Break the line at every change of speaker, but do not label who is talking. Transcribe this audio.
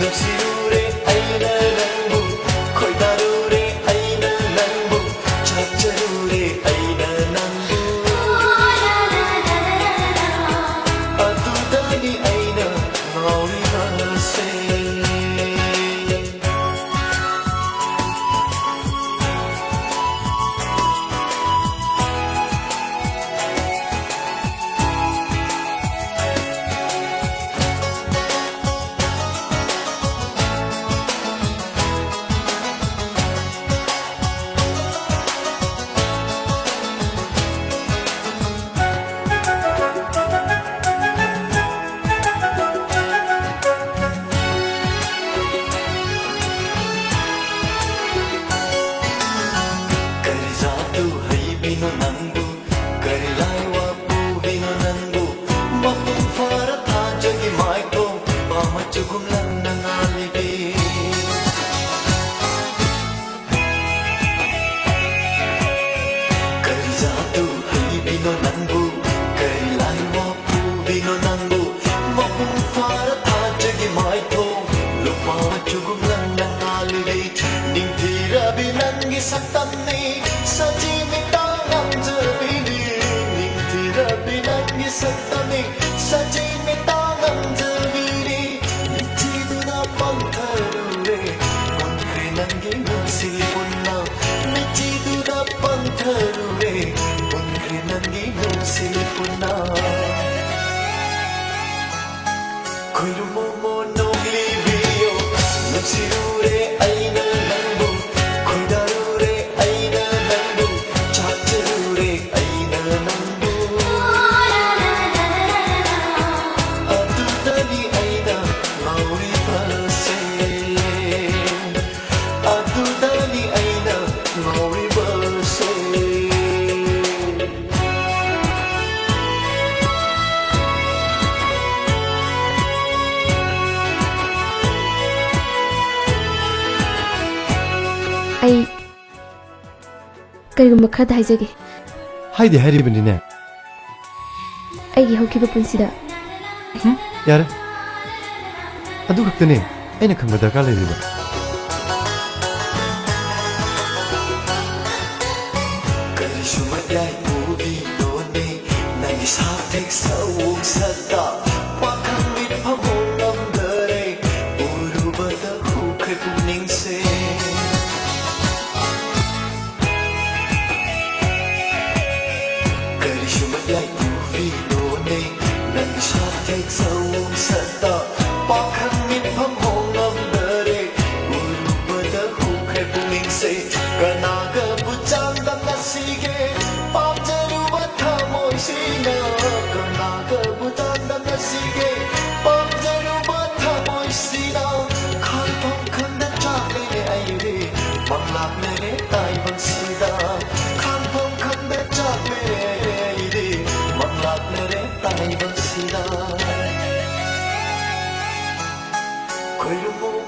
नुसिरुरे आइना नंबु खोइदारुरे आइना नंबु चाचरुरे आइना नंबु अतुदानी आइना नौरी बसे Satani saji mitangam jabini ningtira binangi satani saji mitangam jabini nichiduna pantharure munkre nangi nusi punna nichiduna pantharure munkre nangi nusi punna kurumo monogli bio nusirure aina
ai kayum khad haijage
haide haribani
ai gi hokiba punsida
yara adu khaktane aina khangba darkar leriba
karishuma yai movie lone nai sathek sawung sata pakhang mit phamong namdare urubada khukhe puning se sawung sata pakhang mit phamong namdare urubada khukhe puning se kanaga buchang dam nasige pamjaruba thamoi sina kanaga buchang dam nasige pamjaruba thamoi sina khai thong khanda chale aire manglak mere tai bansida khai thong khanda chale aire manglak mere tai bansida Kuyumu